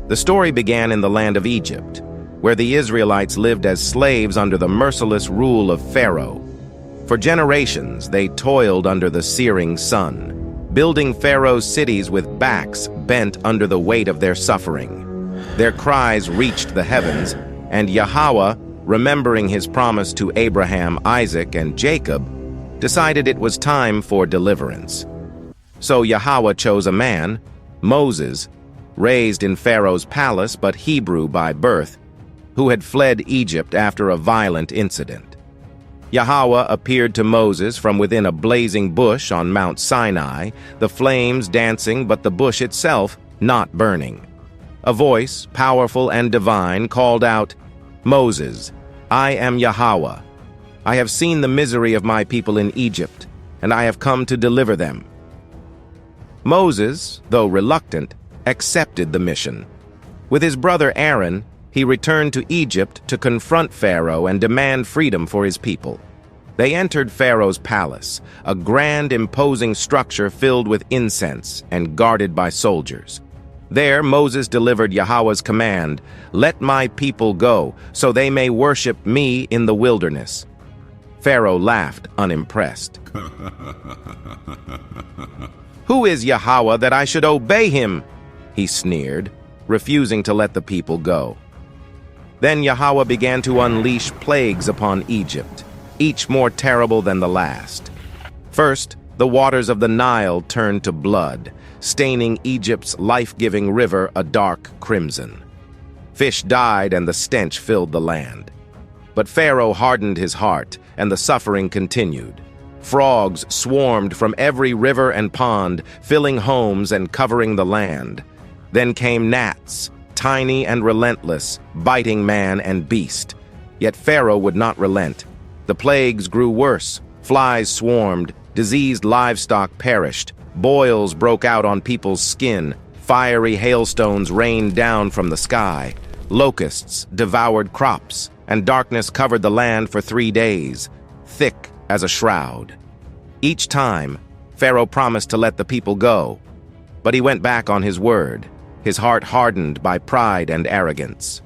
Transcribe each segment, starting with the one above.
The story began in the land of Egypt, where the Israelites lived as slaves under the merciless rule of Pharaoh. For generations, they toiled under the searing sun, building Pharaoh's cities with backs bent under the weight of their suffering. Their cries reached the heavens, and Yahweh, remembering his promise to Abraham, Isaac, and Jacob, decided it was time for deliverance. So Yahweh chose a man, Moses, raised in Pharaoh's palace but Hebrew by birth, who had fled Egypt after a violent incident. Yahweh appeared to Moses from within a blazing bush on Mount Sinai, the flames dancing but the bush itself not burning. A voice, powerful and divine, called out, "Moses, I am Yahweh. I have seen the misery of my people in Egypt, and I have come to deliver them." Moses, though reluctant, accepted the mission. With his brother Aaron, he returned to Egypt to confront Pharaoh and demand freedom for his people. They entered Pharaoh's palace, a grand, imposing structure filled with incense and guarded by soldiers. There, Moses delivered Yahweh's command, "Let my people go, so they may worship me in the wilderness." Pharaoh laughed, unimpressed. "Who is Yahweh that I should obey him?" he sneered, refusing to let the people go. Then Yahweh began to unleash plagues upon Egypt, each more terrible than the last. First, the waters of the Nile turned to blood, staining Egypt's life-giving river a dark crimson. Fish died and the stench filled the land. But Pharaoh hardened his heart, and the suffering continued. Frogs swarmed from every river and pond, filling homes and covering the land. Then came gnats, tiny and relentless, biting man and beast. Yet Pharaoh would not relent. The plagues grew worse, flies swarmed, diseased livestock perished, boils broke out on people's skin, fiery hailstones rained down from the sky, locusts devoured crops, and darkness covered the land for 3 days, thick as a shroud. Each time, Pharaoh promised to let the people go, but he went back on his word, his heart hardened by pride and arrogance.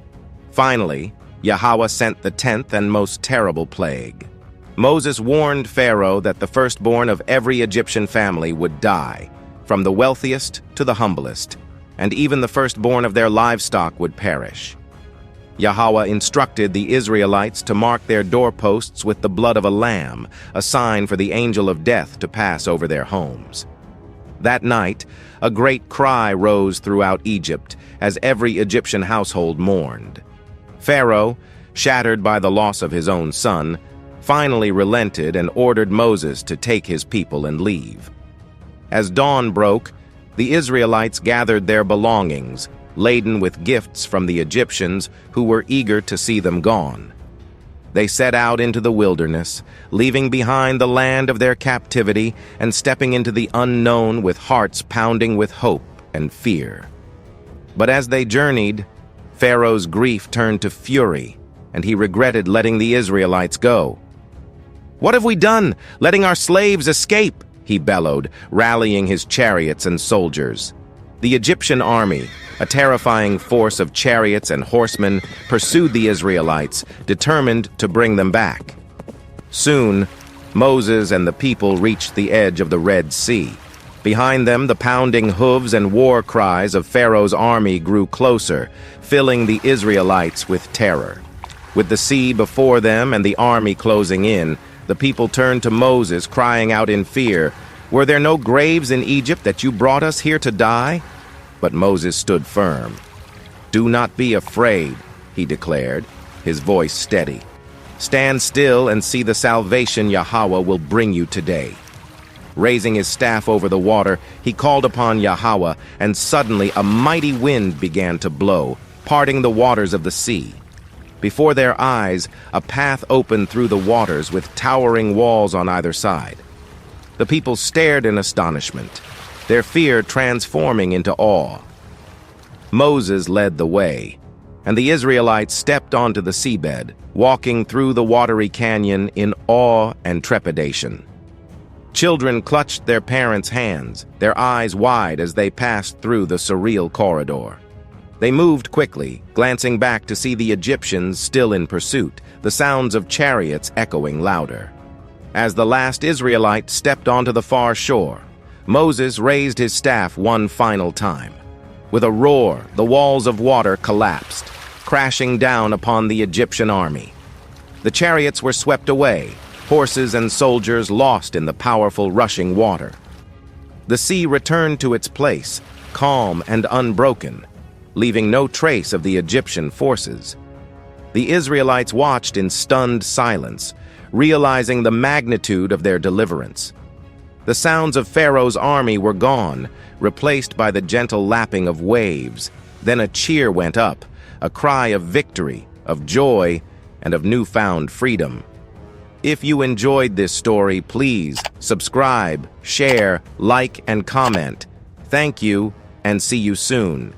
Finally, Yahweh sent the 10th and most terrible plague. Moses warned Pharaoh that the firstborn of every Egyptian family would die, from the wealthiest to the humblest, and even the firstborn of their livestock would perish. Yahweh instructed the Israelites to mark their doorposts with the blood of a lamb, a sign for the angel of death to pass over their homes. That night, a great cry rose throughout Egypt as every Egyptian household mourned. Pharaoh, shattered by the loss of his own son, finally relented and ordered Moses to take his people and leave. As dawn broke, the Israelites gathered their belongings, laden with gifts from the Egyptians who were eager to see them gone. They set out into the wilderness, leaving behind the land of their captivity and stepping into the unknown with hearts pounding with hope and fear. But as they journeyed, Pharaoh's grief turned to fury, and he regretted letting the Israelites go. "What have we done, letting our slaves escape?" he bellowed, rallying his chariots and soldiers. The Egyptian army, a terrifying force of chariots and horsemen, pursued the Israelites, determined to bring them back. Soon, Moses and the people reached the edge of the Red Sea. Behind them, the pounding hooves and war cries of Pharaoh's army grew closer, filling the Israelites with terror. With the sea before them and the army closing in, the people turned to Moses, crying out in fear, "Were there no graves in Egypt that you brought us here to die?" But Moses stood firm. "Do not be afraid," he declared, his voice steady. "Stand still and see the salvation Yahweh will bring you today." Raising his staff over the water, he called upon Yahweh, and suddenly a mighty wind began to blow, parting the waters of the sea. Before their eyes, a path opened through the waters with towering walls on either side. The people stared in astonishment, their fear transforming into awe. Moses led the way, and the Israelites stepped onto the seabed, walking through the watery canyon in awe and trepidation. Children clutched their parents' hands, their eyes wide as they passed through the surreal corridor. They moved quickly, glancing back to see the Egyptians still in pursuit, the sounds of chariots echoing louder. As the last Israelite stepped onto the far shore, Moses raised his staff one final time. With a roar, the walls of water collapsed, crashing down upon the Egyptian army. The chariots were swept away, horses and soldiers lost in the powerful rushing water. The sea returned to its place, calm and unbroken, leaving no trace of the Egyptian forces. The Israelites watched in stunned silence, realizing the magnitude of their deliverance. The sounds of Pharaoh's army were gone, replaced by the gentle lapping of waves. Then a cheer went up, a cry of victory, of joy, and of newfound freedom. If you enjoyed this story, please subscribe, share, like, and comment. Thank you, and see you soon.